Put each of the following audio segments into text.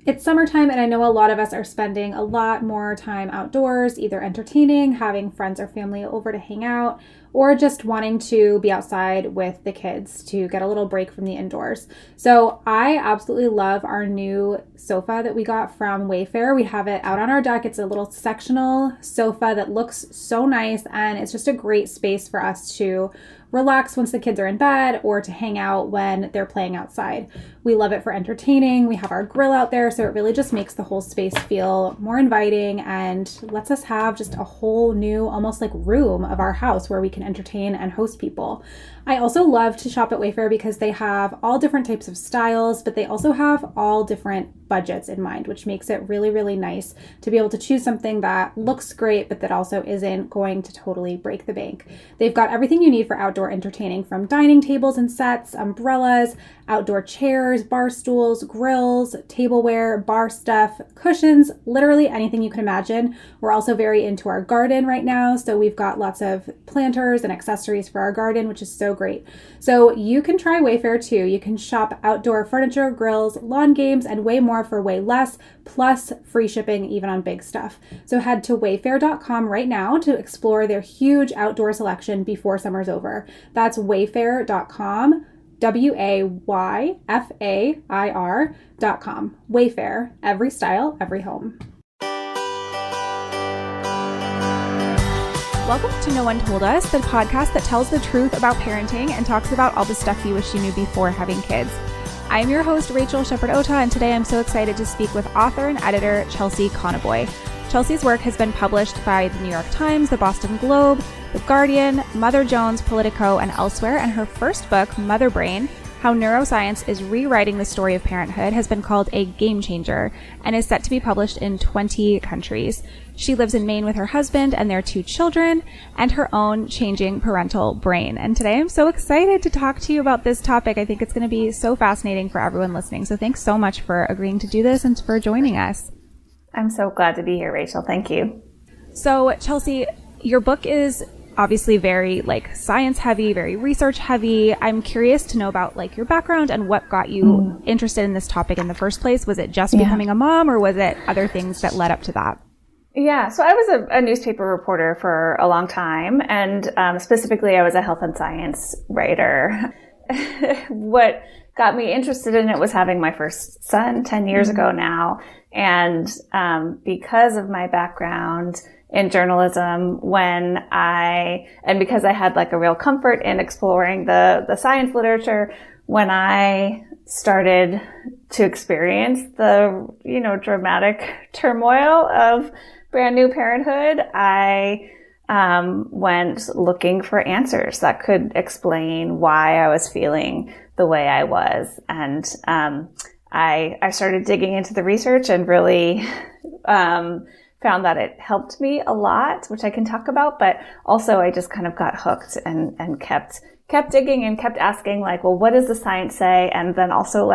It's summertime, and I know a lot of us are spending a lot more time outdoors, either entertaining, having friends or family over to hang out, or just wanting to be outside with the kids to get a little break from the indoors. So I absolutely love our new sofa that we got from Wayfair. We have it out on our deck. It's a little sectional sofa that looks so nice, and it's just a great space for us to relax once the kids are in bed or to hang out when they're playing outside. We love it for entertaining. We have our grill out there, so it really just makes the whole space feel more inviting and lets us have just a whole new, almost like room of our house where we can entertain and host people. I also love to shop at Wayfair because they have all different types of styles, but they also have all different budgets in mind, which makes it really, really nice to be able to choose something that looks great, but that also isn't going to totally break the bank. They've got everything you need for outdoor entertaining, from dining tables and sets, umbrellas, outdoor chairs, bar stools, grills, tableware, bar stuff, cushions, literally anything you can imagine. We're also very into our garden right now, so we've got lots of planters and accessories for our garden, which is so great. So you can try Wayfair too. You can shop outdoor furniture, grills, lawn games, and way more for way less, plus free shipping even on big stuff. So head to wayfair.com right now to explore their huge outdoor selection before summer's over. That's wayfair.com, WAYFAIR.com. Wayfair, every style, every home. Welcome to No One Told Us, the podcast that tells the truth about parenting and talks about all the stuff you wish you knew before having kids. I'm your host, Rachael, Shepard-Ohta, and today I'm so excited to speak with author and editor Chelsea Conaboy. Chelsea's work has been published by the New York Times, the Boston Globe, The Guardian, Mother Jones, Politico, and elsewhere, and her first book, Mother Brain: How Neuroscience is Rewriting the Story of Parenthood, has been called a game changer and is set to be published in 20 countries. She lives in Maine with her husband and their 2 children and her own changing parental brain. And today I'm so excited to talk to you about this topic. I think it's going to be so fascinating for everyone listening. So thanks so much for agreeing to do this and for joining us. I'm so glad to be here, Rachael. Thank you. So Chelsea, your book is obviously very science heavy, very research heavy. I'm curious to know about your background and what got you interested in this topic in the first place. Was it just becoming a mom, or was it other things that led up to that? Yeah, so I was a newspaper reporter for a long time, and specifically I was a health and science writer. What got me interested in it was having my first son 10 years ago now, and because of my background in journalism, because I had a real comfort in exploring the science literature, when I started to experience the dramatic turmoil of brand new parenthood, I went looking for answers that could explain why I was feeling the way I was. And I started digging into the research and really found that it helped me a lot, which I can talk about, but also I just kind of got hooked and kept digging and kept asking, well, what does the science say? And then also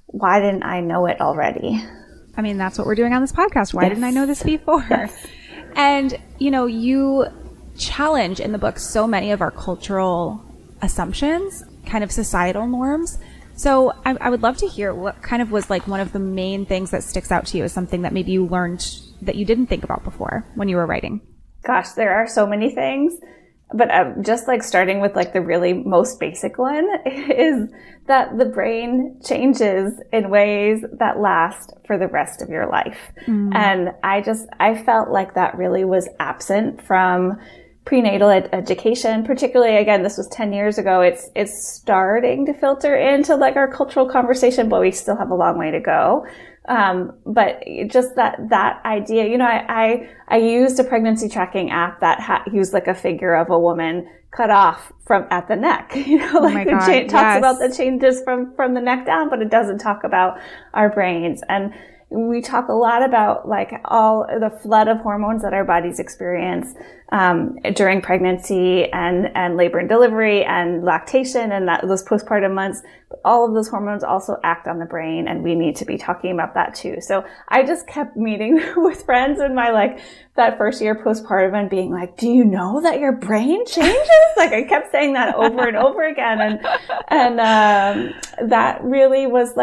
why didn't I know it already? I mean, that's what we're doing on this podcast. Why didn't I know this before? Yes. And, you challenge in the book so many of our cultural assumptions, kind of societal norms. So I would love to hear what kind of was one of the main things that sticks out to you as something that maybe you learned that you didn't think about before when you were writing. Gosh, there are so many things. But just starting with the really most basic one is that the brain changes in ways that last for the rest of your life. And I felt like that really was absent from prenatal education, particularly, again, this was 10 years ago. It's starting to filter into our cultural conversation, but we still have a long way to go. But just that idea, I used a pregnancy tracking app that used a figure of a woman cut off from at the neck, talks about the changes from the neck down, but it doesn't talk about our brains. And we talk a lot about all the flood of hormones that our bodies experience during pregnancy and labor and delivery and lactation and those postpartum months. But all of those hormones also act on the brain, and we need to be talking about that too. So I just kept meeting with friends in my that first year postpartum and being do you know that your brain changes? I kept saying that over and over again, and that really was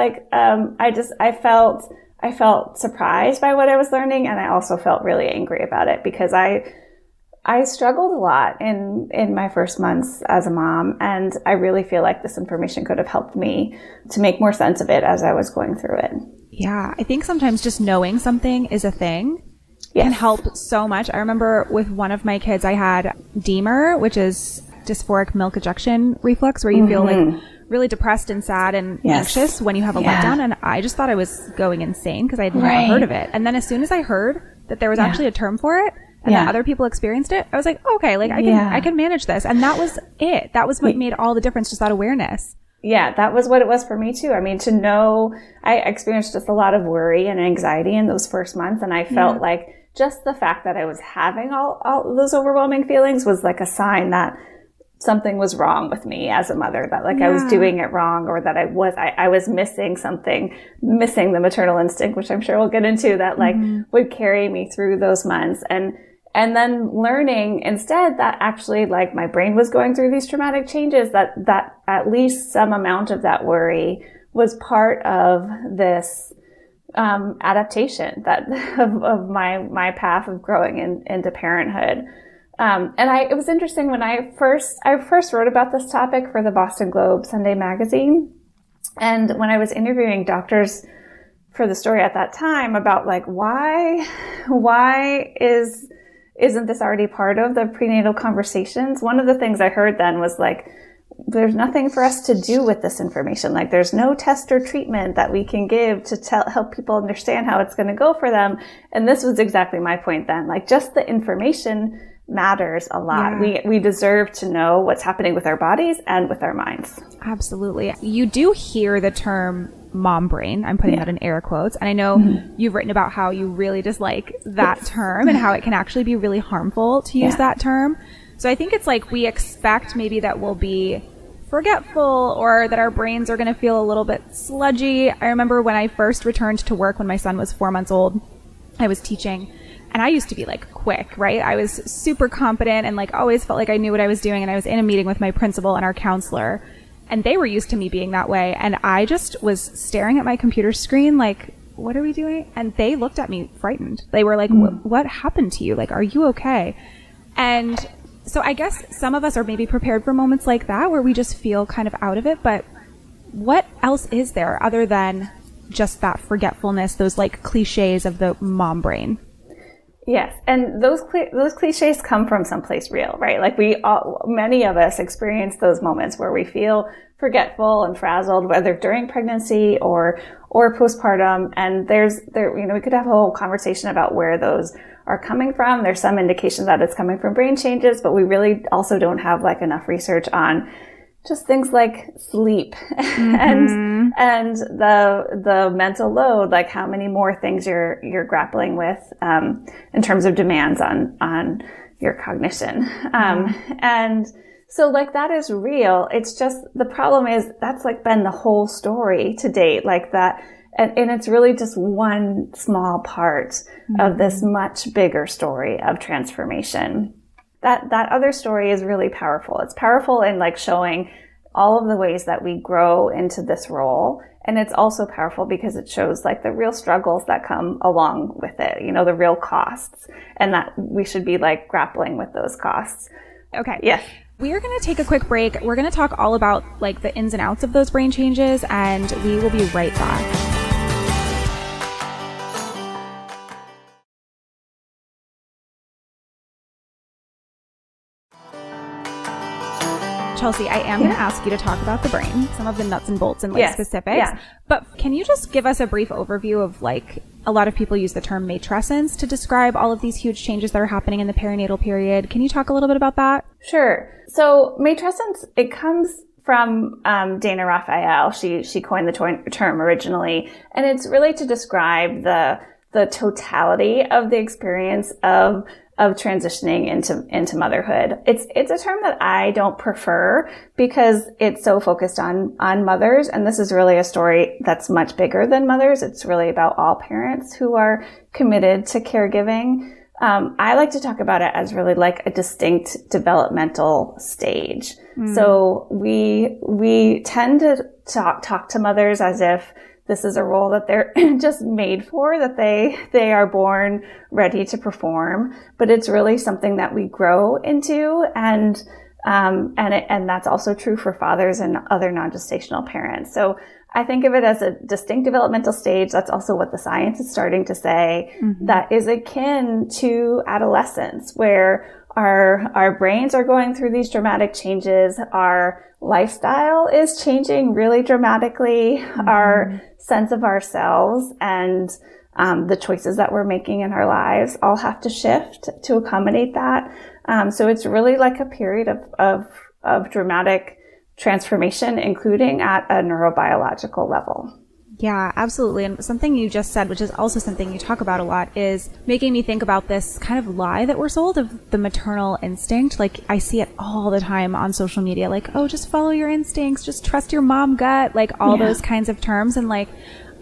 I I felt surprised by what I was learning, and I also felt really angry about it because I struggled a lot in my first months as a mom, and I really feel like this information could have helped me to make more sense of it as I was going through it. Yeah, I think sometimes just knowing something is a thing can help so much. I remember with one of my kids, I had DMER, which is dysphoric milk ejection reflux, where you feel like really depressed and sad and anxious when you have a letdown. And I just thought I was going insane because I had never heard of it. And then as soon as I heard that there was actually a term for it, and that other people experienced it, I was like, okay, like I can manage this. And that was it. That was what made all the difference, just that awareness. Yeah, that was what it was for me too. I mean, to know, I experienced just a lot of worry and anxiety in those first months. And I felt like just the fact that I was having all those overwhelming feelings was like a sign that something was wrong with me as a mother, that like I was doing it wrong, or that I was missing something, missing the maternal instinct, which I'm sure we'll get into, that like would carry me through those months. And then learning instead that actually like my brain was going through these traumatic changes, that at least some amount of that worry was part of this adaptation of my path of growing into parenthood. And it was interesting when I first wrote about this topic for the Boston Globe Sunday magazine. And when I was interviewing doctors for the story at that time about like, why isn't this already part of the prenatal conversations? One of the things I heard then was like, there's nothing for us to do with this information. Like there's no test or treatment that we can give to help people understand how it's going to go for them. And this was exactly my point then. Like just the information matters a lot. We deserve to know what's happening with our bodies and with our minds. Absolutely. You do hear the term mom brain. I'm putting that in air quotes. And I know you've written about how you really dislike that term and how it can actually be really harmful to use that term. So I think it's like we expect maybe that we'll be forgetful or that our brains are going to feel a little bit sludgy. I remember when I first returned to work when my son was 4 months old, I was teaching. And I used to be like quick, right? I was super competent and like always felt like I knew what I was doing. And I was in a meeting with my principal and our counselor, and they were used to me being that way. And I just was staring at my computer screen like, what are we doing? And they looked at me frightened. They were like, what happened to you? Like, are you okay? And so I guess some of us are maybe prepared for moments like that where we just feel kind of out of it. But what else is there other than just that forgetfulness, those like cliches of the mom brain? Yes, and those cliches come from someplace real, right? Like many of us experience those moments where we feel forgetful and frazzled, whether during pregnancy or postpartum. And we could have a whole conversation about where those are coming from. There's some indication that it's coming from brain changes, but we really also don't have like enough research on just things like sleep and the mental load, like how many more things you're grappling with in terms of demands on your cognition. And so like that is real. It's just the problem is that's like been the whole story to date, like that. And it's really just one small part of this much bigger story of transformation. That other story is really powerful. It's powerful in like showing all of the ways that we grow into this role. And it's also powerful because it shows like the real struggles that come along with it, the real costs, and that we should be like grappling with those costs. Okay. Yes. We are going to take a quick break. We're going to talk all about like the ins and outs of those brain changes, and we will be right back. Chelsea, I am going to ask you to talk about the brain, some of the nuts and bolts and specifics. Yeah. But can you just give us a brief overview of like, a lot of people use the term matrescence to describe all of these huge changes that are happening in the perinatal period. Can you talk a little bit about that? Sure. So matrescence, it comes from Dana Raphael. She coined the term originally, and it's really to describe the totality of the experience of transitioning into motherhood. It's a term that I don't prefer because it's so focused on mothers. And this is really a story that's much bigger than mothers. It's really about all parents who are committed to caregiving. I like to talk about it as really like a distinct developmental stage. So we tend to talk to mothers as if this is a role that they're just made for, that they are born ready to perform, but it's really something that we grow into. And that's also true for fathers and other non-gestational parents. So I think of it as a distinct developmental stage. That's also what the science is starting to say, that is akin to adolescence, where our brains are going through these dramatic changes. Our lifestyle is changing really dramatically. Our sense of ourselves and the choices that we're making in our lives all have to shift to accommodate that. So it's really like a period of dramatic transformation, including at a neurobiological level. Yeah, absolutely. And something you just said, which is also something you talk about a lot, is making me think about this kind of lie that we're sold of the maternal instinct. Like, I see it all the time on social media, like, oh, just follow your instincts, just trust your mom gut, like all those kinds of terms. And like,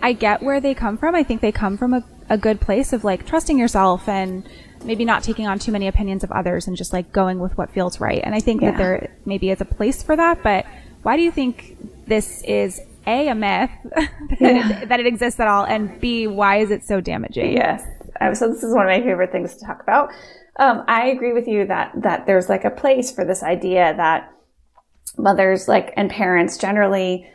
I get where they come from. I think they come from a good place of like trusting yourself and maybe not taking on too many opinions of others and just like going with what feels right. And I think that there maybe is a place for that. But why do you think this is a myth that it exists at all, and B, why is it so damaging? Yes. So this is one of my favorite things to talk about. I agree with you that there's like a place for this idea that mothers and parents generally,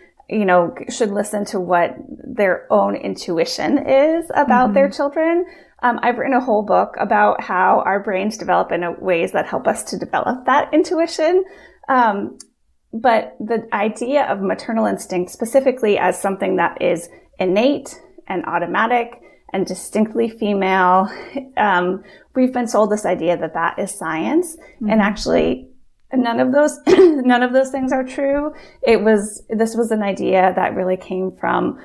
should listen to what their own intuition is about their children. I've written a whole book about how our brains develop in ways that help us to develop that intuition. But the idea of maternal instinct specifically as something that is innate and automatic and distinctly female, we've been sold this idea that is science. And actually, none of those things are true. This was an idea that really came from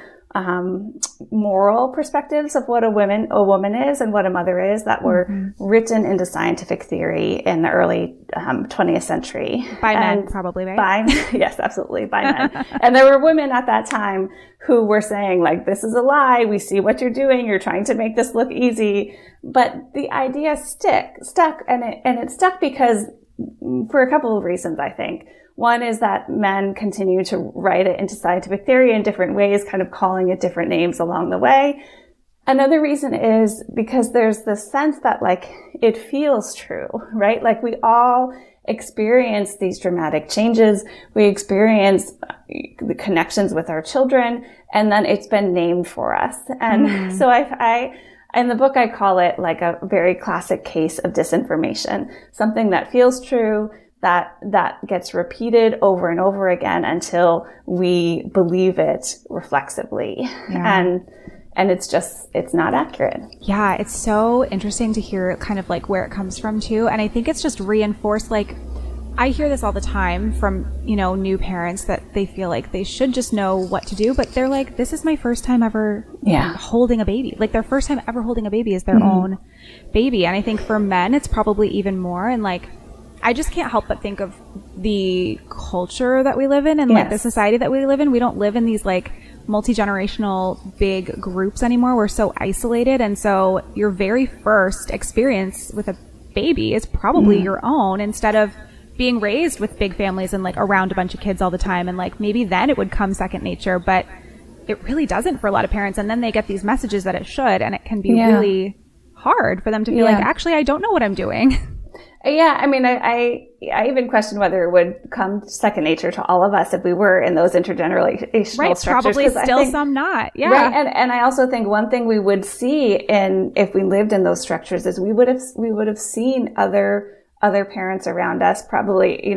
moral perspectives of what a woman is and what a mother is that were written into scientific theory in the early 20th century. By men, probably, right? Yes, absolutely, by men. And there were women at that time who were saying, like, this is a lie. We see what you're doing. You're trying to make this look easy. But the idea stuck, and it stuck because for a couple of reasons, I think. One is that men continue to write it into scientific theory in different ways, kind of calling it different names along the way. Another reason is because there's this sense that it feels true, right? Like we all experience these dramatic changes. We experience the connections with our children, and then it's been named for us. And so I in the book, I call it like a very classic case of disinformation, something that feels true, that gets repeated over and over again until we believe it reflexively. And it's not accurate. Yeah, it's so interesting to hear kind of like where it comes from too. And I think it's just reinforced, I hear this all the time from, new parents that they feel like they should just know what to do, but they're like, this is my first time ever holding a baby. Like their first time ever holding a baby is their own baby. And I think for men, it's probably even more. And I just can't help but think of the culture that we live in and the society that we live in. We don't live in these multi-generational big groups anymore. We're so isolated. And so your very first experience with a baby is probably your own, instead of being raised with big families and around a bunch of kids all the time. And maybe then it would come second nature, but it really doesn't for a lot of parents. And then they get these messages that it should, and it can be really hard for them to feel actually, I don't know what I'm doing. Yeah, I mean, I even question whether it would come second nature to all of us if we were in those intergenerational structures. Probably still some not. Yeah. Right. And I also think one thing we would see if we lived in those structures is we would have seen other parents around us, probably,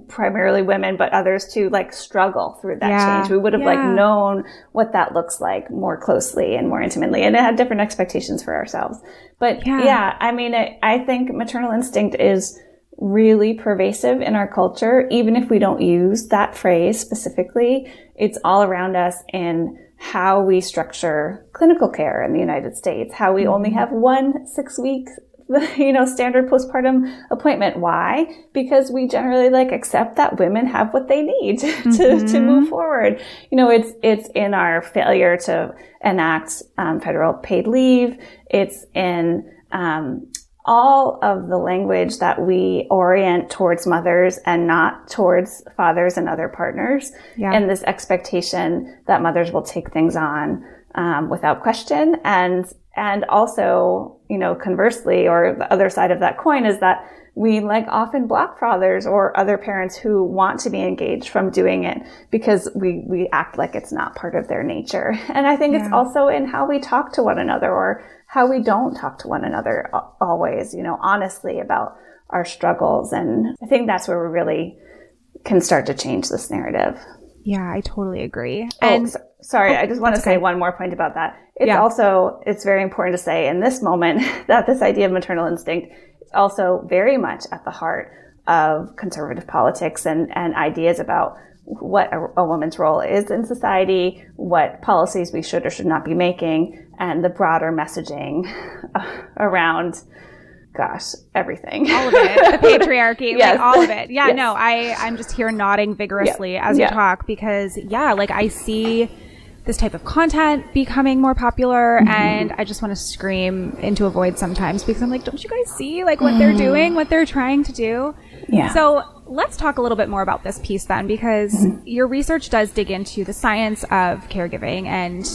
primarily women, but others too, struggle through that change. We would have known what that looks like more closely and more intimately, and it had different expectations for ourselves. But I mean, I think maternal instinct is really pervasive in our culture. Even if we don't use that phrase specifically, it's all around us in how we structure clinical care in the United States, how we only have 1 6-week standard postpartum appointment. Why? Because we generally accept that women have what they need to move forward. It's in our failure to enact federal paid leave. It's in all of the language that we orient towards mothers and not towards fathers and other partners. Yeah. And this expectation that mothers will take things on without question. And also, conversely, or the other side of that coin is that we often block fathers or other parents who want to be engaged from doing it because we act like it's not part of their nature. And I think it's also in how we talk to one another or how we don't talk to one another always, honestly about our struggles. And I think that's where we really can start to change this narrative. Yeah, I totally agree. And sorry, I just want to say one more point about that. It's very important to say in this moment that this idea of maternal instinct is also very much at the heart of conservative politics and ideas about what a woman's role is in society, what policies we should or should not be making, and the broader messaging around everything. All of it. The patriarchy, yes. All of it. Yeah, yes. No, I'm just here nodding vigorously as you talk because, I see this type of content becoming more popular and I just want to scream into a void sometimes because I'm like, don't you guys see what they're doing, what they're trying to do? Yeah. So let's talk a little bit more about this piece then, because your research does dig into the science of caregiving and,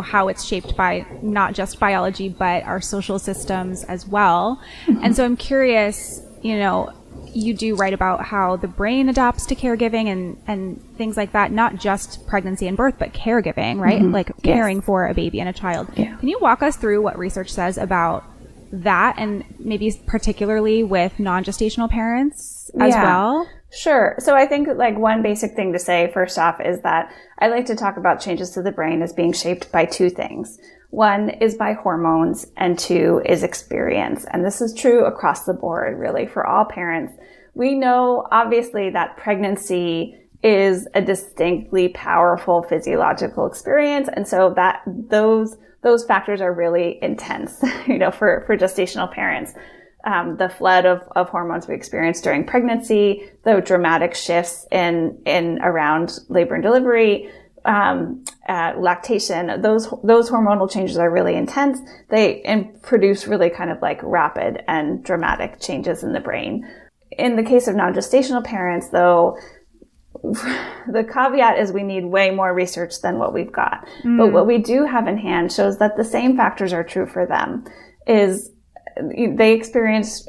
how it's shaped by not just biology, but our social systems as well. And so I'm curious, you do write about how the brain adapts to caregiving and things like that, not just pregnancy and birth, but caregiving, right? Like caring for a baby and a child. Yeah. Can you walk us through what research says about that and maybe particularly with non-gestational parents as well? Sure. So I think one basic thing to say first off is that I like to talk about changes to the brain as being shaped by two things. One is by hormones and two is experience. And this is true across the board, really, for all parents. We know, obviously, that pregnancy is a distinctly powerful physiological experience. And so that those factors are really intense, for gestational parents. The flood of hormones we experience during pregnancy, the dramatic shifts in around labor and delivery, lactation, those hormonal changes are really intense. They produce really kind of rapid and dramatic changes in the brain. In the case of non-gestational parents, though, the caveat is we need way more research than what we've got. But what we do have in hand shows that the same factors are true for them. Is they experience,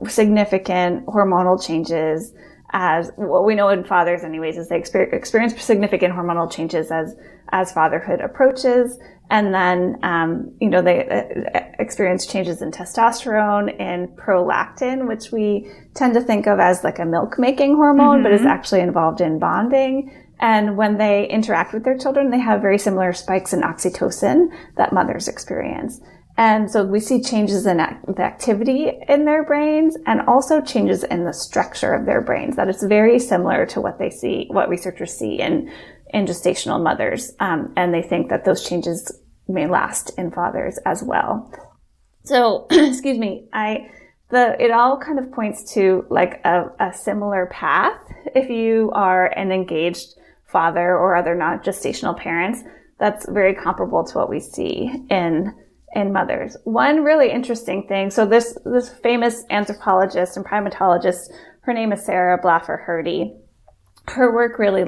significant hormonal changes as what we know in fathers anyways, is they experience significant hormonal changes as fatherhood approaches. And then, they experience changes in testosterone and prolactin, which we tend to think of as a milk-making hormone, but is actually involved in bonding. And when they interact with their children, they have very similar spikes in oxytocin that mothers experience. And so we see changes in the activity in their brains and also changes in the structure of their brains. That it's very similar to what researchers see in gestational mothers. And they think that those changes may last in fathers as well. So, excuse me, it all kind of points to a similar path. If you are an engaged father or other non-gestational parents, that's very comparable to what we see in mothers. One really interesting thing, so this famous anthropologist and primatologist, her name is Sarah Blaffer-Hrdy. Her work really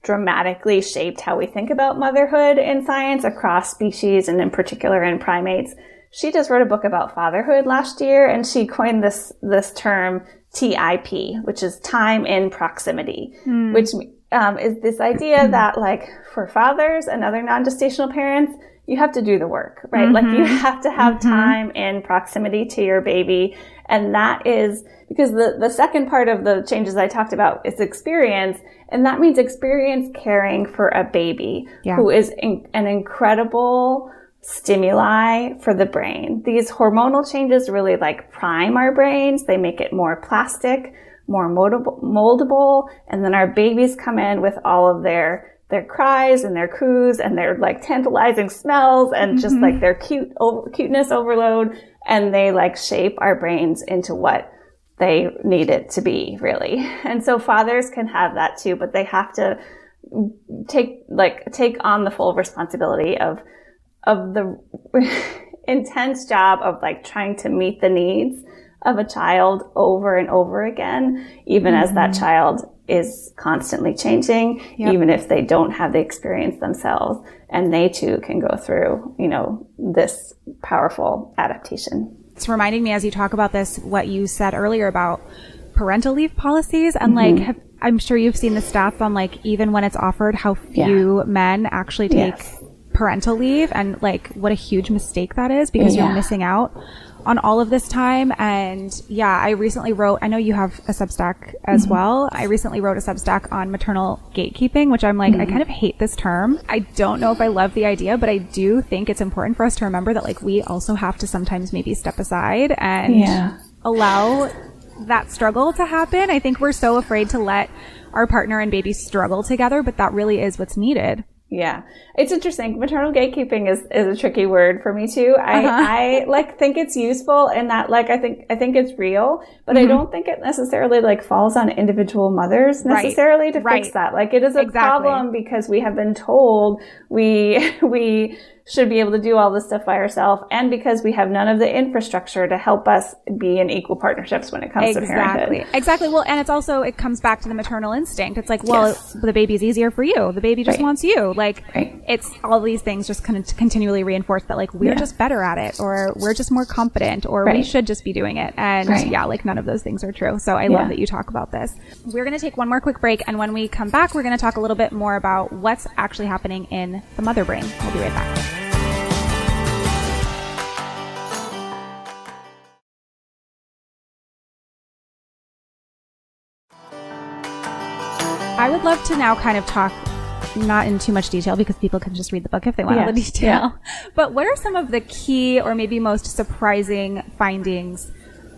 dramatically shaped how we think about motherhood in science across species and in particular in primates. She just wrote a book about fatherhood last year and she coined this term TIP, which is time in proximity, which is this idea that for fathers and other non-gestational parents, you have to do the work, right? You have to have time in proximity to your baby. And that is because the second part of the changes I talked about is experience. And that means experience caring for a baby who is an incredible stimuli for the brain. These hormonal changes really prime our brains. They make it more plastic, more moldable. And then our babies come in with all of their cries and their coos and their tantalizing smells and just their cuteness overload. And they shape our brains into what they need it to be, really. And so fathers can have that too, but they have to take on the full responsibility of the intense job of like trying to meet the needs of a child over and over again, even as that child is constantly changing, even if they don't have the experience themselves, and they too can go through, you know, this powerful adaptation. It's reminding me as you talk about this, what you said earlier about parental leave policies, and like, I'm sure you've seen the stats on like, even when it's offered, how few men actually take parental leave, and like what a huge mistake that is, because you're missing out on all of this time. And I recently wrote, I know you have a Substack as well. I recently wrote a Substack on maternal gatekeeping, which I'm like, I kind of hate this term. I don't know if I love the idea, but I do think it's important for us to remember that like we also have to sometimes maybe step aside and allow that struggle to happen. I think we're so afraid to let our partner and baby struggle together, but that really is what's needed. Yeah. It's interesting. Maternal gatekeeping is a tricky word for me too. I like think it's useful in that like, I think it's real, but I don't think it necessarily like falls on individual mothers necessarily to fix that. Like it is a problem because we have been told we should be able to do all this stuff by ourselves, and because we have none of the infrastructure to help us be in equal partnerships when it comes to parenthood. Exactly. Well, and it's also, it comes back to the maternal instinct. It's like, well, the baby's easier for you. The baby just wants you. Like, it's all these things just kind of continually reinforce that like, we're just better at it, or we're just more competent, or we should just be doing it. And like none of those things are true. So I love that you talk about this. We're going to take one more quick break. And when we come back, we're going to talk a little bit more about what's actually happening in the mother brain. We'll be right back. I would love to now kind of talk, not in too much detail because people can just read the book if they want all the detail, but what are some of the key or maybe most surprising findings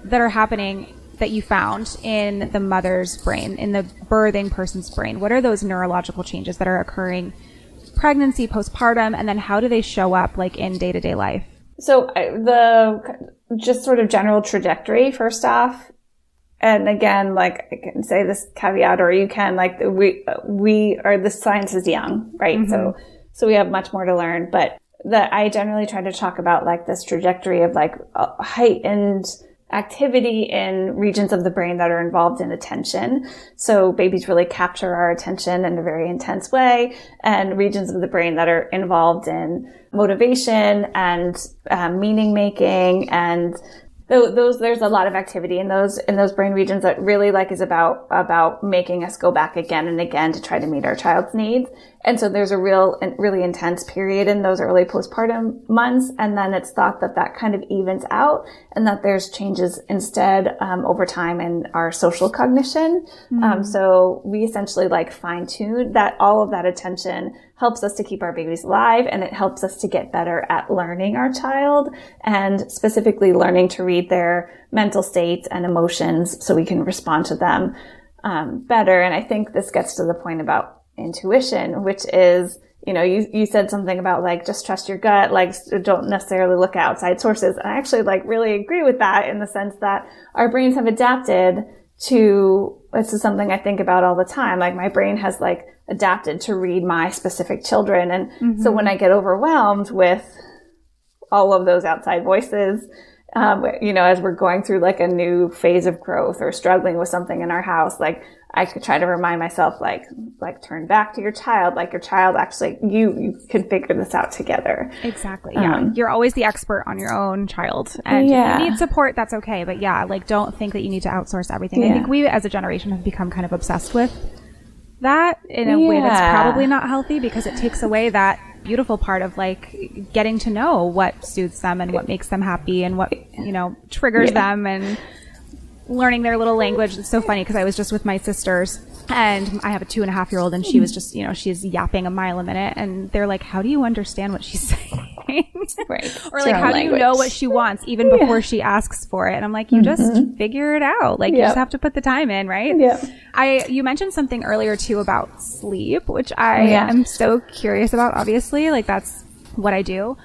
that are happening that you found in the mother's brain, in the birthing person's brain? What are those neurological changes that are occurring pregnancy, postpartum, and then how do they show up like in day-to-day life? So the just sort of general trajectory, first off, and again, like I can say this caveat, or you can, like we are, the science is young, right? So we have much more to learn, but I generally try to talk about like this trajectory of like heightened activity in regions of the brain that are involved in attention. So babies really capture our attention in a very intense way, and regions of the brain that are involved in motivation and meaning making, and there's a lot of activity in those brain regions that really like is about making us go back again and again to try to meet our child's needs. And so there's a really intense period in those early postpartum months. And then it's thought that kind of evens out, and that there's changes instead, over time in our social cognition. So we essentially like fine tune that all of that attention helps us to keep our babies alive, and it helps us to get better at learning our child, and specifically learning to read their mental states and emotions so we can respond to them better. And I think this gets to the point about intuition, which is, you know, you said something about like, just trust your gut, like don't necessarily look at outside sources. And I actually like really agree with that, in the sense that our brains have adapted to, this is something I think about all the time. Like my brain has like adapted to read my specific children. And so when I get overwhelmed with all of those outside voices, you know, as we're going through like a new phase of growth or struggling with something in our house, like I could try to remind myself, like turn back to your child, like your child actually, you can figure this out together. Exactly. Yeah. You're always the expert on your own child, and if you need support, that's okay. But like don't think that you need to outsource everything. I think we as a generation have become kind of obsessed with that in a way that's probably not healthy, because it takes away that beautiful part of like getting to know what suits them and what makes them happy and what, you know, triggers them, and learning their little language. It's so funny because I was just with my sisters, and I have a 2.5-year-old, and she was just, you know, she's yapping a mile a minute, and they're like, how do you understand what she's saying? Or like, how do you know what she wants even before she asks for it? And I'm like, you just figure it out. Like you just have to put the time in, right? You mentioned something earlier too about sleep, which I am so curious about. Obviously, like that's what I do.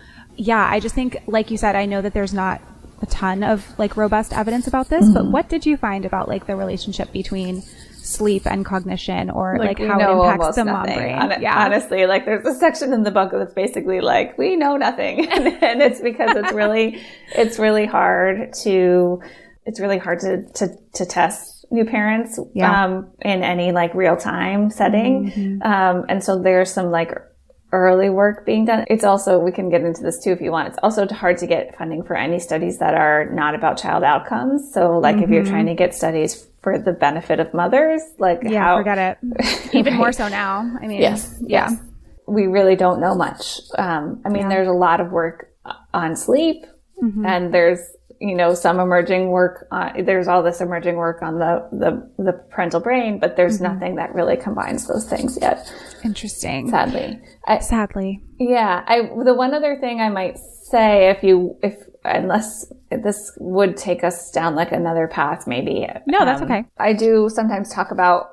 I just think, like you said, I know that there's not a ton of like robust evidence about this, but what did you find about like the relationship between sleep and cognition, or like how it impacts the mom brain. Honestly, like there's a section in the book that's basically like, we know nothing. And it's because it's really hard to test new parents, in any like real time setting. And so there's some like early work being done. It's also, we can get into this too if you want, it's also hard to get funding for any studies that are not about child outcomes. So like if you're trying to get studies for the benefit of mothers, like forget it. Even more so now. I mean, yes. We really don't know much. There's a lot of work on sleep, and there's, some emerging work. There's all this emerging work on the parental brain, but there's nothing that really combines those things yet. Interesting. Sadly. Yeah. The one other thing I might say, unless this would take us down like another path, maybe. No, that's okay. I do sometimes talk about,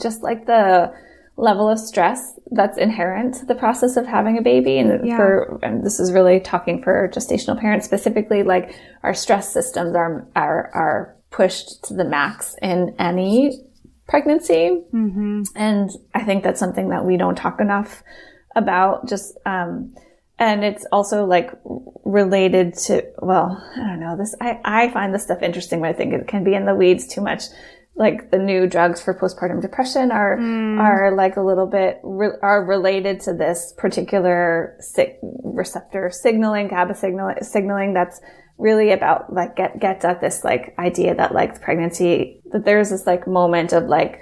just like the level of stress that's inherent to the process of having a baby. And this is really talking for gestational parents specifically, like our stress systems are pushed to the max in any pregnancy. And I think that's something that we don't talk enough about, just, and it's also like related to, I don't know, I find this stuff interesting, but I think it can be in the weeds too much. Like the new drugs for postpartum depression are like a little bit are related to this particular receptor signaling, GABA signaling that's really about like gets at this like idea that like pregnancy, that there's this like moment of like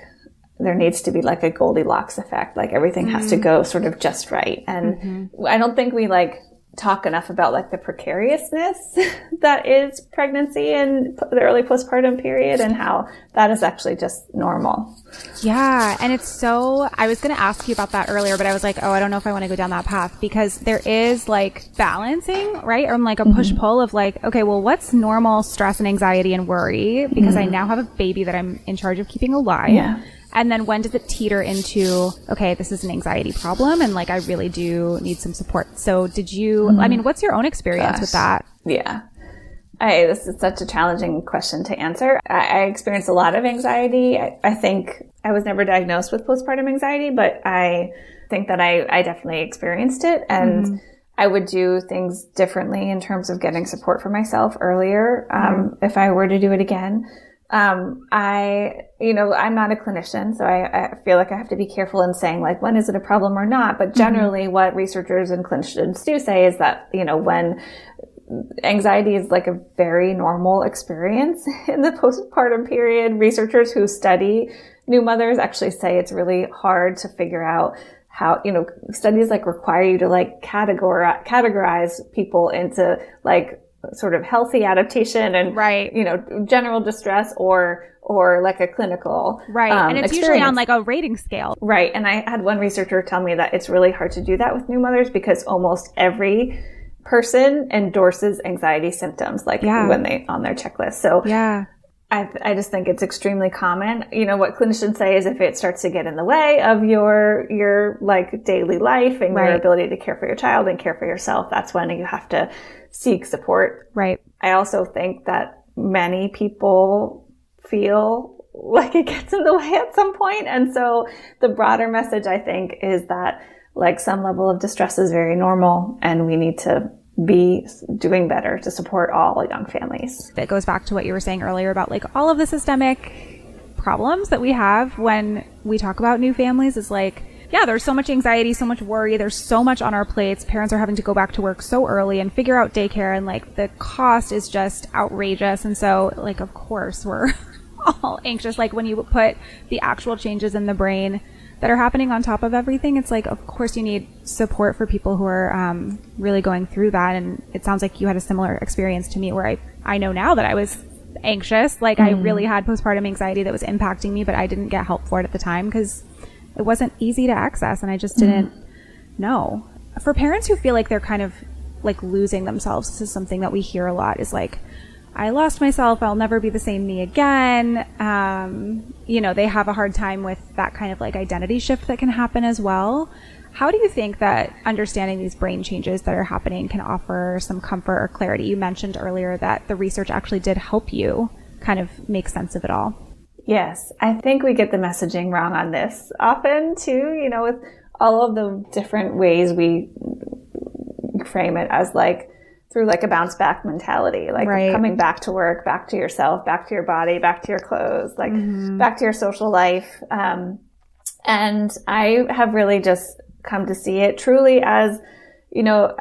there needs to be like a Goldilocks effect, like everything has to go sort of just right. And I don't think we like talk enough about like the precariousness that is pregnancy and the early postpartum period, and how that is actually just normal. Yeah. And I was going to ask you about that earlier, but I was like, I don't know if I want to go down that path, because there is like balancing, right? Or like a push pull of like, okay, well, what's normal stress and anxiety and worry? Because I now have a baby that I'm in charge of keeping alive. Yeah. And then when does it teeter into, okay, this is an anxiety problem and like I really do need some support. So what's your own experience with that? Yeah. This is such a challenging question to answer. I experienced a lot of anxiety. I think I was never diagnosed with postpartum anxiety, but I think that I definitely experienced it. And I would do things differently in terms of getting support for myself earlier, if I were to do it again. I'm not a clinician, so I feel like I have to be careful in saying like, when is it a problem or not? But generally what researchers and clinicians do say is that, when anxiety is like a very normal experience in the postpartum period, researchers who study new mothers actually say it's really hard to figure out how, studies like require you to like categorize people into like sort of healthy adaptation and, general distress or like a clinical, and it's experience. usually on like a rating scale. Right. And I had one researcher tell me that it's really hard to do that with new mothers because almost every person endorses anxiety symptoms, like when they on their checklist. So I just think it's extremely common. What clinicians say is if it starts to get in the way of your like daily life and your ability to care for your child and care for yourself, that's when you have to seek support. Right. I also think that many people feel like it gets in the way at some point. And so the broader message, I think, is that like some level of distress is very normal and we need to be doing better to support all young families. It goes back to what you were saying earlier about like all of the systemic problems that we have when we talk about new families is like, there's so much anxiety, so much worry. There's so much on our plates. Parents are having to go back to work so early and figure out daycare, and like the cost is just outrageous. And so like, of course, we're all anxious. Like when you put the actual changes in the brain that are happening on top of everything, it's like, of course you need support for people who are really going through that. And it sounds like you had a similar experience to me where I know now that I was anxious. Like I really had postpartum anxiety that was impacting me, but I didn't get help for it at the time because it wasn't easy to access and I just didn't know. For parents who feel like they're kind of like losing themselves, this is something that we hear a lot, is like, I lost myself, I'll never be the same me again. They have a hard time with that kind of like identity shift that can happen as well. How do you think that understanding these brain changes that are happening can offer some comfort or clarity? You mentioned earlier that the research actually did help you kind of make sense of it all. Yes, I think we get the messaging wrong on this often too, you know, with all of the different ways we frame it as like through like a bounce back mentality, like coming back to work, back to yourself, back to your body, back to your clothes, like back to your social life. And I have really just come to see it truly as, you know,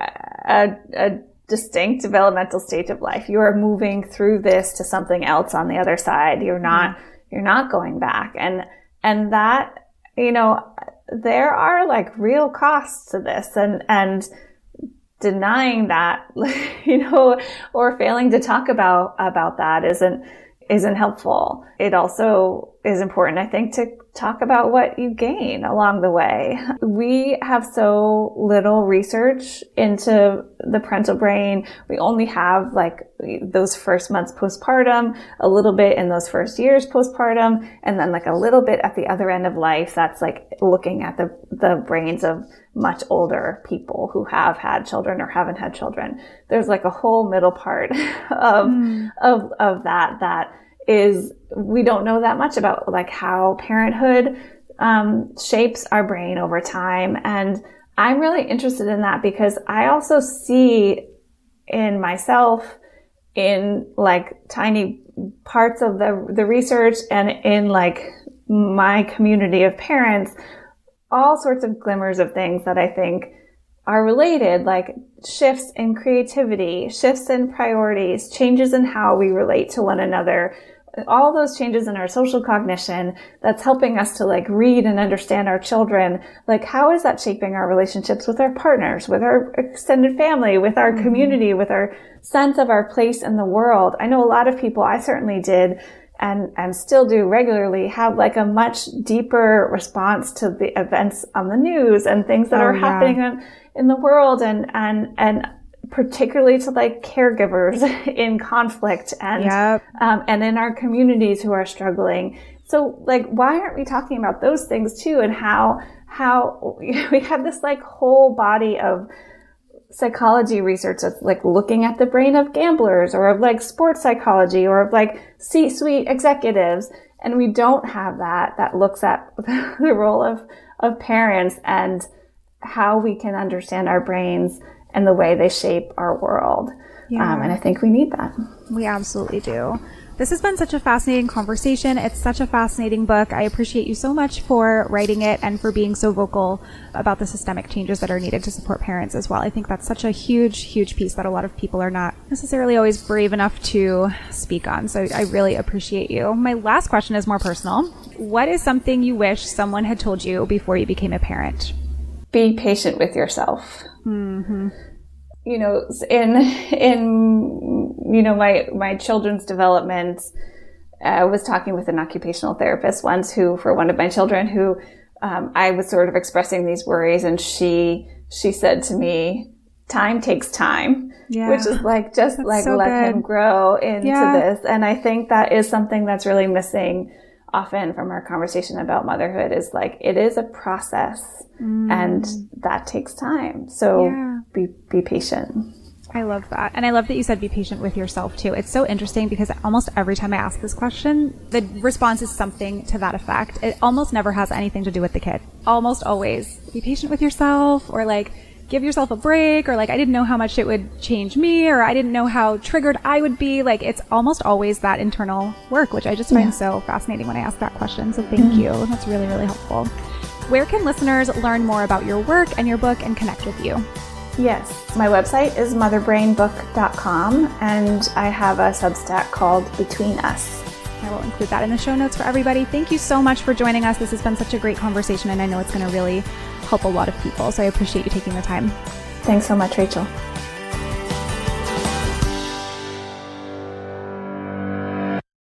a distinct developmental stage of life. You are moving through this to something else on the other side. You're not going back. And that, you know, there are like real costs to this, and denying that, you know, or failing to talk about that isn't helpful. It also is important, I think, to talk about what you gain along the way. We have so little research into the parental brain. We only have like those first months postpartum, a little bit in those first years postpartum, and then like a little bit at the other end of life. That's like looking at the brains of much older people who have had children or haven't had children. There's like a whole middle part of that is we don't know that much about like how parenthood shapes our brain over time. And I'm really interested in that because I also see in myself in like tiny parts of the research and in like my community of parents, all sorts of glimmers of things that I think are related, like shifts in creativity, shifts in priorities, changes in how we relate to one another, all those changes in our social cognition that's helping us to like read and understand our children. Like, how is that shaping our relationships with our partners, with our extended family, with our community, with our sense of our place in the world? I know a lot of people, I certainly did, and still do regularly, have like a much deeper response to the events on the news and things that are happening in the world, and particularly to like caregivers in conflict and in our communities who are struggling. So like, why aren't we talking about those things too? And how we have this like whole body of psychology research that's like looking at the brain of gamblers or of like sports psychology or of like C-suite executives. And we don't have that looks at the role of parents and how we can understand our brains and the way they shape our world. And I think we need that. We absolutely do. This has been such a fascinating conversation. It's such a fascinating book. I appreciate you so much for writing it and for being so vocal about the systemic changes that are needed to support parents as well. I think that's such a huge, huge piece that a lot of people are not necessarily always brave enough to speak on. So I really appreciate you. My last question is more personal. What is something you wish someone had told you before you became a parent? Be patient with yourself. Mm-hmm. You know, in you know, my children's development, I was talking with an occupational therapist once for one of my children who I was sort of expressing these worries, and she said to me, time takes time, which is like, just that's like so let him grow into this. And I think that is something that's really missing often from our conversation about motherhood, is like, it is a process and that takes time. So be patient. I love that. And I love that you said be patient with yourself too. It's so interesting because almost every time I ask this question, the response is something to that effect. It almost never has anything to do with the kid. Almost always be patient with yourself, or like give yourself a break, or like, I didn't know how much it would change me, or I didn't know how triggered I would be. Like, it's almost always that internal work, which I just find so fascinating when I ask that question. So thank you. That's really, really helpful. Where can listeners learn more about your work and your book and connect with you? Yes, my website is motherbrainbook.com, and I have a Substack called Between Us. I will include that in the show notes for everybody. Thank you so much for joining us. This has been such a great conversation, and I know it's going to really help a lot of people. So I appreciate you taking the time. Thanks so much, Rachel.